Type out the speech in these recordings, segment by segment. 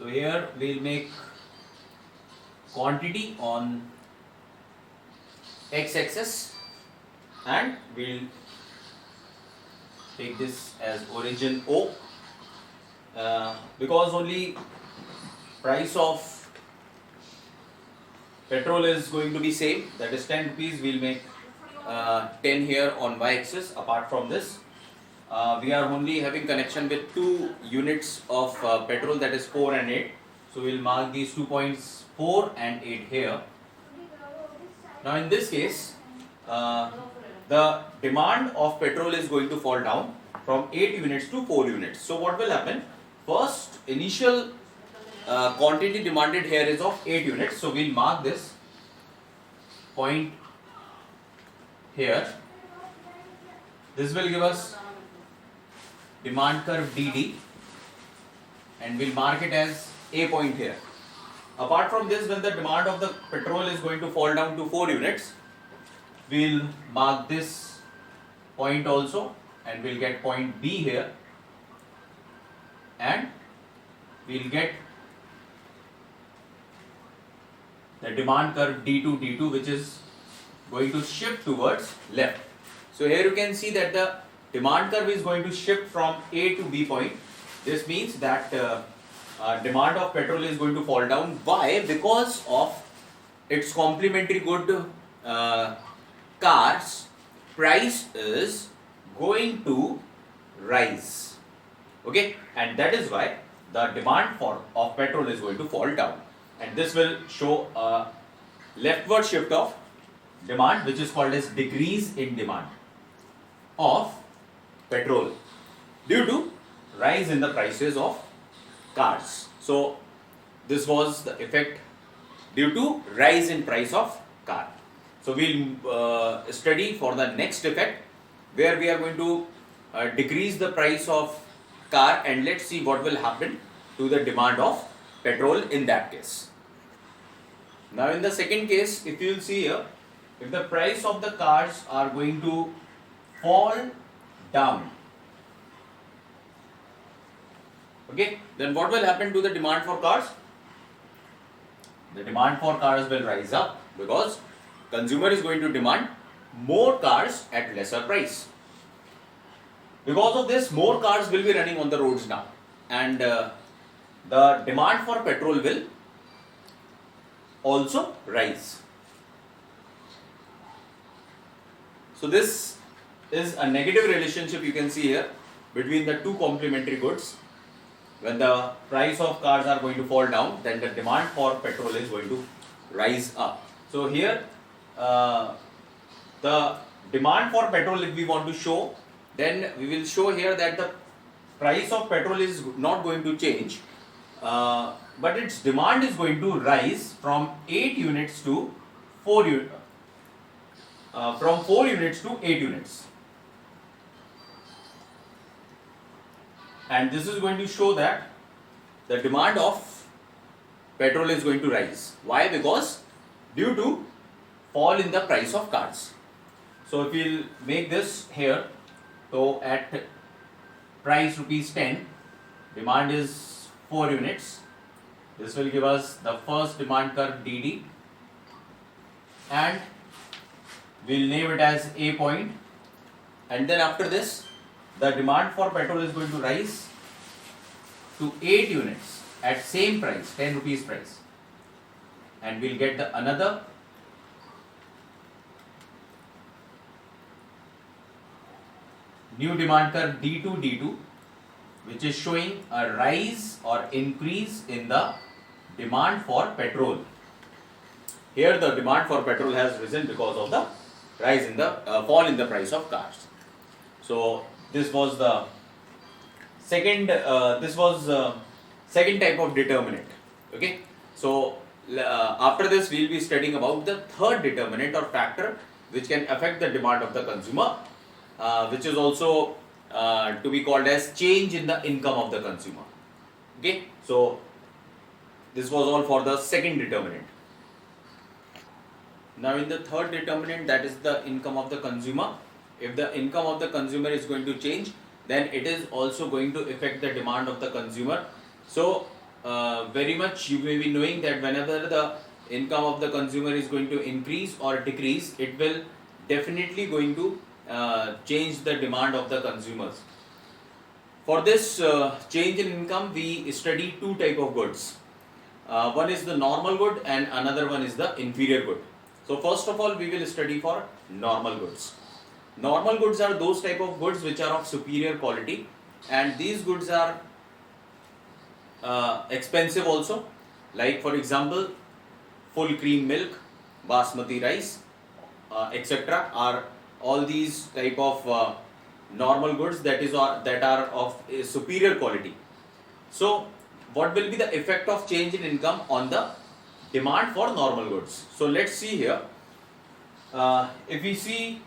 So here we'll make quantity on x-axis and we'll take this as origin O, because only price of petrol is going to be same, that is 10 rupees. We'll make 10 here on y-axis. Apart from this, we are only having connection with two units of petrol, that is 4 and 8. So we'll mark these 2 points 4 and 8 here. Now in this case, the demand of petrol is going to fall down from 8 units to 4 units. So what will happen? First, initial quantity demanded here is of 8 units. So we'll mark this point here. This will give us demand curve DD and we'll mark it as A point here. Apart from this, when the demand of the petrol is going to fall down to 4 units, we'll mark this point also and we'll get point B here and we'll get the demand curve D2 which is going to shift towards left. So here you can see that the demand curve is going to shift from A to B point. This means that demand of petrol is going to fall down. Why? Because of its complementary good cars price is going to rise. Okay, and that is why the demand of petrol is going to fall down, and this will show a leftward shift of demand, which is called as decrease in demand of petrol due to rise in the prices of cars. So this was the effect due to rise in price of car. So we'll study for the next effect where we are going to decrease the price of car, and let's see what will happen to the demand of petrol in that case. Now in the second case, if you will see here, if the price of the cars are going to fall down, okay, then what will happen to the demand for cars? The demand for cars will rise up because consumer is going to demand more cars at lesser price. Because of this, more cars will be running on the roads now, and the demand for petrol will also rise. So this is a negative relationship you can see here between the two complementary goods. When the price of cars are going to fall down, then the demand for petrol is going to rise up. So here the demand for petrol, if we want to show, then we will show here that the price of petrol is not going to change, but its demand is going to rise from 8 units to 4 units, from 4 units to 8 units. And this is going to show that the demand of petrol is going to rise. Why? Because due to fall in the price of cars. So if we'll make this here, so at price rupees 10, demand is 4 units. This will give us the first demand curve DD, and we'll name it as A point, and then after this the demand for petrol is going to rise to 8 units at same price, 10 rupees price, and we'll get the another new demand curve D2 which is showing a rise or increase in the demand for petrol. Here the demand for petrol has risen because of the rise in the fall in the price of cars. So this was the second second type of determinant. Okay, so after this we'll be studying about the third determinant or factor which can affect the demand of the consumer, which is also to be called as change in the income of the consumer. Okay, so this was all for the second determinant. Now in the third determinant, that is the income of the consumer. If the income of the consumer is going to change, then it is also going to affect the demand of the consumer. So very much you may be knowing that whenever the income of the consumer is going to increase or decrease, it will definitely going to change the demand of the consumers. For this change in income, we study two type of goods. One is the normal good and another one is the inferior good. So first of all, we will study for normal goods. Normal goods are those type of goods which are of superior quality, and these goods are expensive also. Like for example, full cream milk, basmati rice, etc. are all these type of normal goods that are of superior quality. So what will be the effect of change in income on the demand for normal goods? So let's see here. If we see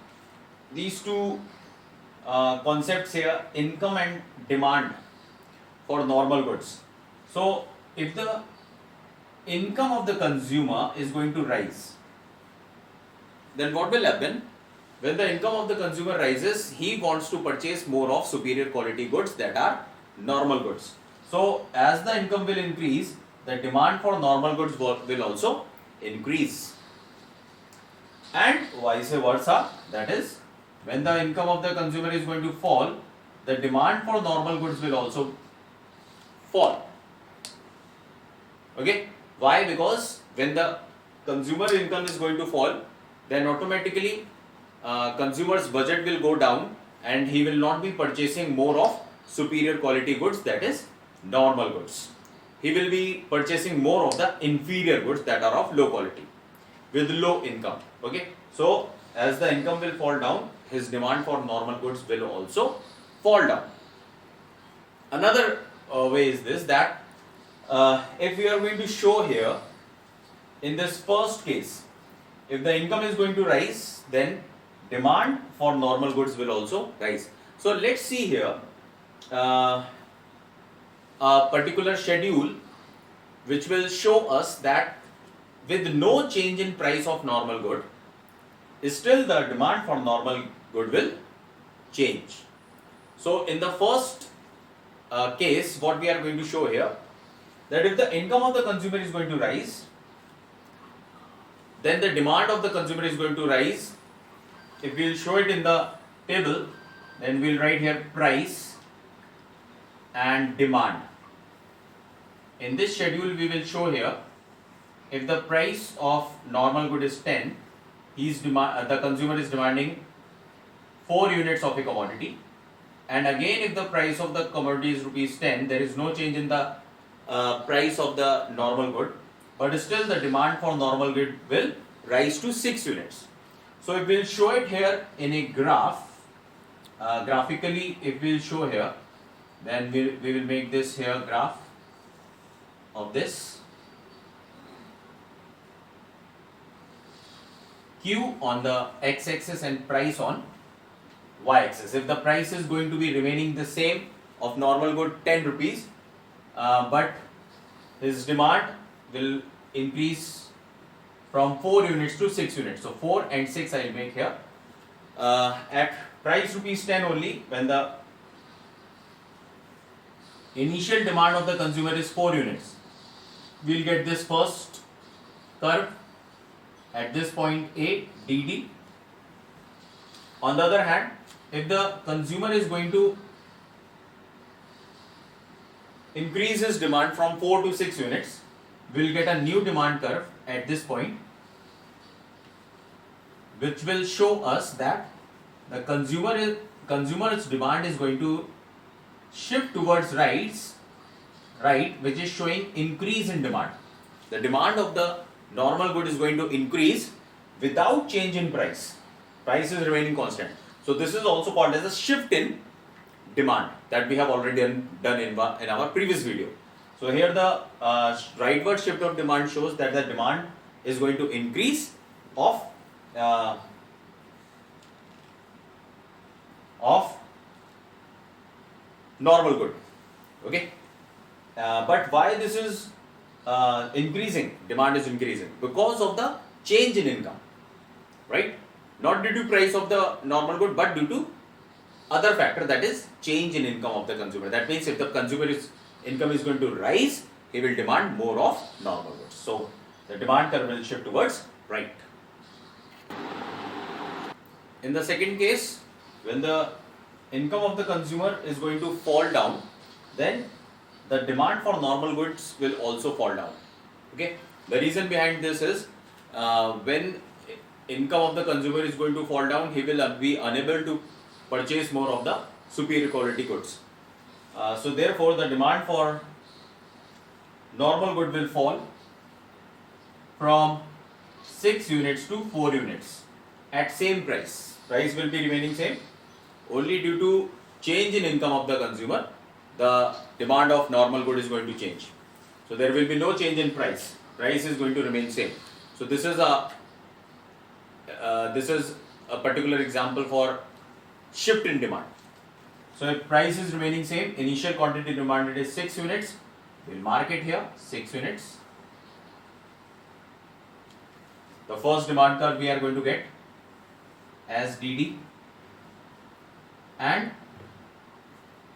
these two concepts here, income and demand for normal goods. So if the income of the consumer is going to rise, then what will happen? When the income of the consumer rises, he wants to purchase more of superior quality goods that are normal goods. So as the income will increase, the demand for normal goods will also increase. And vice versa, that is, when the income of the consumer is going to fall, the demand for normal goods will also fall. Okay, why? Because when the consumer income is going to fall, then automatically consumer's budget will go down and he will not be purchasing more of superior quality goods, that is normal goods. He will be purchasing more of the inferior goods that are of low quality with low income. Okay, so as the income will fall down, his demand for normal goods will also fall down. Another way is this, that if we are going to show here in this first case, if the income is going to rise, then demand for normal goods will also rise. So let's see here a particular schedule which will show us that with no change in price of normal good, still the demand for normal good will change. So in the first case, what we are going to show here, that if the income of the consumer is going to rise, then the demand of the consumer is going to rise. If we will show it in the table, then we will write here price and demand. In this schedule, we will show here, if the price of normal good is 10, the consumer is demanding 4 units of a commodity. And again, if the price of the commodity is rupees 10, there is no change in the price of the normal good, but still the demand for normal good will rise to 6 units. So if we will show it here in a graph, graphically if we will show here, then we will make this here graph of this. Q on the x-axis and price on y-axis. If the price is going to be remaining the same of normal good 10 rupees, but his demand will increase from 4 units to 6 units. So 4 and 6 I will make here. At price rupees 10 only, when the initial demand of the consumer is 4 units, we will get this first curve at this point A, DD. On the other hand, if the consumer is going to increase his demand from 4 to 6 units, we will get a new demand curve at this point, which will show us that the consumer's demand is going to shift towards right, which is showing increase in demand. The demand of the normal good is going to increase without change in price. Price is remaining constant. So this is also called as a shift in demand that we have already done in our previous video. So here the rightward shift of demand shows that the demand is going to increase of normal good. Okay, but why this is increasing? Demand is increasing because of the change in income, right? Not due to price of the normal good, but due to other factor, that is change in income of the consumer. That means if the consumer's income is going to rise, he will demand more of normal goods. So the demand curve will shift towards right. In the second case, when the income of the consumer is going to fall down, then the demand for normal goods will also fall down. Okay, the reason behind this is when income of the consumer is going to fall down, he will be unable to purchase more of the superior quality goods. So therefore the demand for normal good will fall from 6 units to 4 units at same price. Price will be remaining same. Only due to change in income of the consumer, the demand of normal good is going to change. So there will be no change in price. Price is going to remain same. So this is a particular example for shift in demand. So if price is remaining same, initial quantity demanded is 6 units. We will mark it here 6 units. The first demand curve we are going to get as DD, and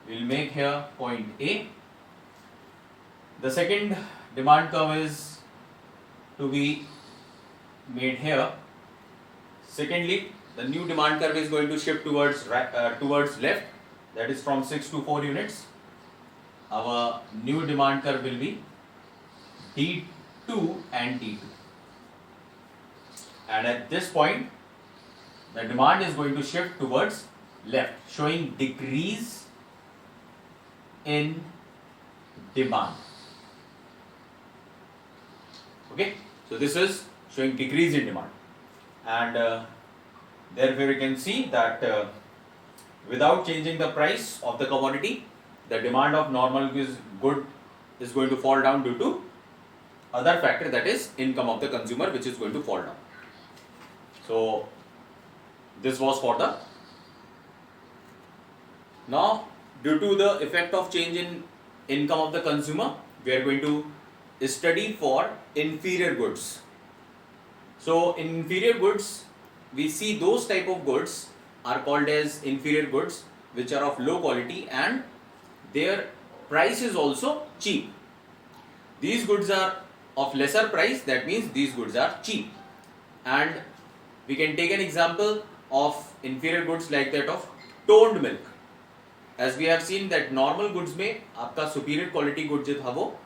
we will make here point A. The second demand curve is to be made here. Secondly, the new demand curve is going to shift towards left, that is from 6 to 4 units. Our new demand curve will be D2 and D2. And at this point, the demand is going to shift towards left, showing decrease in demand. Okay, so this is showing decrease in demand, and therefore you can see that without changing the price of the commodity, the demand of normal good is going to fall down due to other factor, that is income of the consumer, which is going to fall down. So this was for the. Now, due to the effect of change in income of the consumer, we are going to study for inferior goods. So in inferior goods, we see those type of goods are called as inferior goods, which are of low quality and their price is also cheap. These goods are of lesser price, that means these goods are cheap. And we can take an example of inferior goods like that of toned milk. As we have seen that normal goods में आपका superior quality goods जो था वो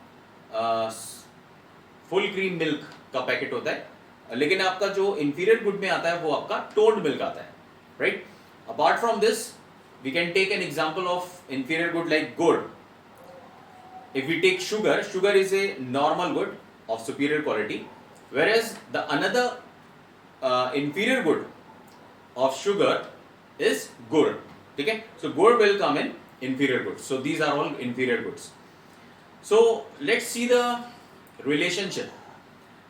full cream milk का packet होता है, लेकिन आपका जो inferior good में आता है वो आपका toned milk आता है, right? Apart from this, we can take an example of inferior good like gur. If we take sugar, sugar is a normal good of superior quality, whereas the another inferior good of sugar is gur. Okay, so gur will come in inferior goods. So these are all inferior goods. So let's see the relationship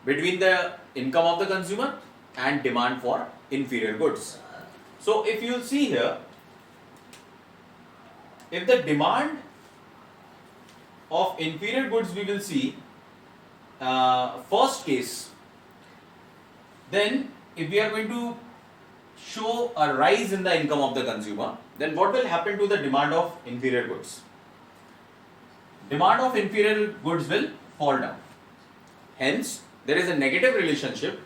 between the income of the consumer and demand for inferior goods. So if you see here, if the demand of inferior goods we will see first case, then if we are going to show a rise in the income of the consumer, then what will happen to the demand of inferior goods? Demand of inferior goods will fall down. Hence, there is a negative relationship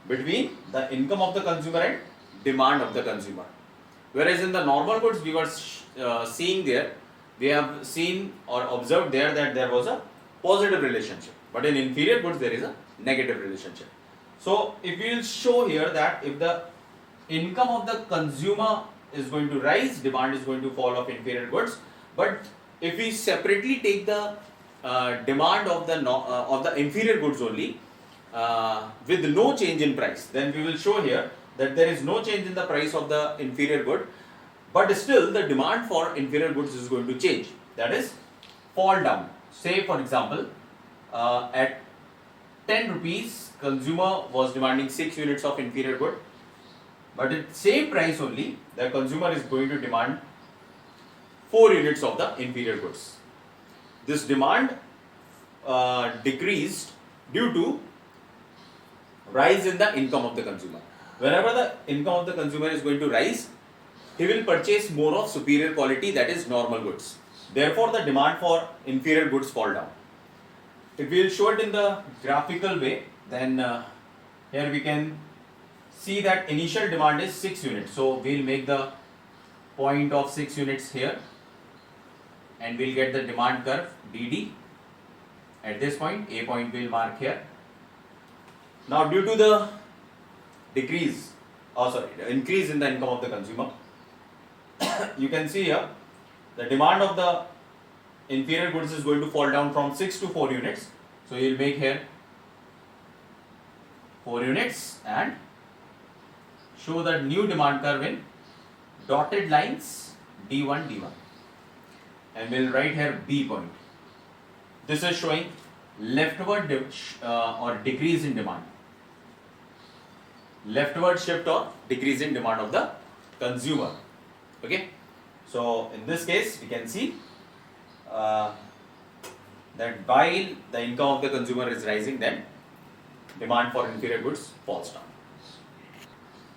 between the income of the consumer and demand of the consumer. Whereas in the normal goods we were seeing there, we have seen or observed there that there was a positive relationship. But in inferior goods there is a negative relationship. So if we will show here that if the income of the consumer is going to rise, demand is going to fall of inferior goods. But if we separately take the demand of the inferior goods only with no change in price, then we will show here that there is no change in the price of the inferior good, but still the demand for inferior goods is going to change, that is fall down. Say for example, at 10 rupees consumer was demanding 6 units of inferior good, but at same price only the consumer is going to demand 4 units of the inferior goods. This demand decreased due to rise in the income of the consumer. Whenever the income of the consumer is going to rise, he will purchase more of superior quality, that is normal goods. Therefore, the demand for inferior goods fall down. If we will show it in the graphical way, then here we can see that initial demand is 6 units. So we'll make the point of 6 units here, and we'll get the demand curve DD at this point. A point we'll mark here. Now due to the increase in the income of the consumer, you can see here the demand of the inferior goods is going to fall down from 6 to 4 units. So you'll make here 4 units and show the new demand curve in dotted lines D1, D1, and we'll write here B point. This is showing leftward or decrease in demand, leftward shift or decrease in demand of the consumer. Okay, so in this case we can see that while the income of the consumer is rising, then demand for inferior goods falls down.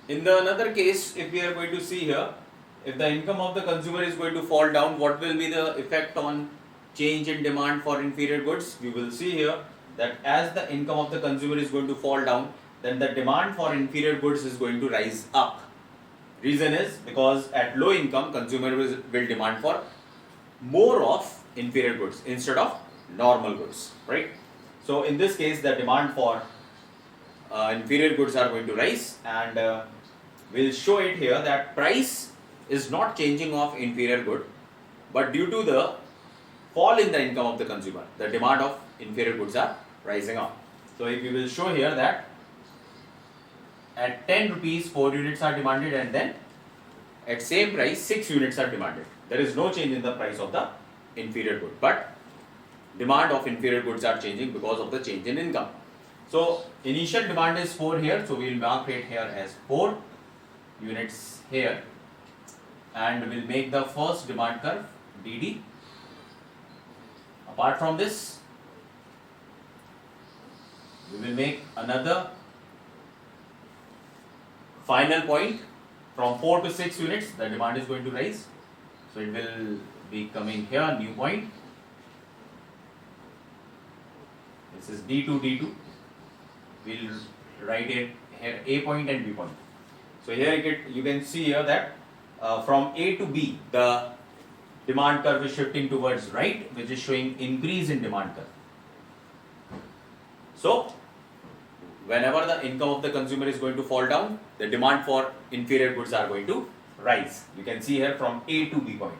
In the another case, if we are going to see here, if the income of the consumer is going to fall down, what will be the effect on change in demand for inferior goods? We will see here that as the income of the consumer is going to fall down, then the demand for inferior goods is going to rise up. Reason is because at low income, consumer will demand for more of inferior goods instead of normal goods, right? So in this case, the demand for inferior goods are going to rise, and we'll show it here that price is not changing of inferior good, but due to the fall in the income of the consumer, the demand of inferior goods are rising up. So if we will show here that at 10 rupees 4 units are demanded, and then at same price 6 units are demanded. There is no change in the price of the inferior good, but demand of inferior goods are changing because of the change in income. So initial demand is 4 here, so we will mark it here as 4 units here, and we'll make the first demand curve DD. Apart from this, we will make another final point from 4 to 6 units. The demand is going to rise, so it will be coming here, new point. This is D2, D2. We'll write it here A point and B point. So here you can see here that from A to B, the demand curve is shifting towards right, which is showing increase in demand curve. So whenever the income of the consumer is going to fall down, the demand for inferior goods are going to rise. You can see here from A to B point.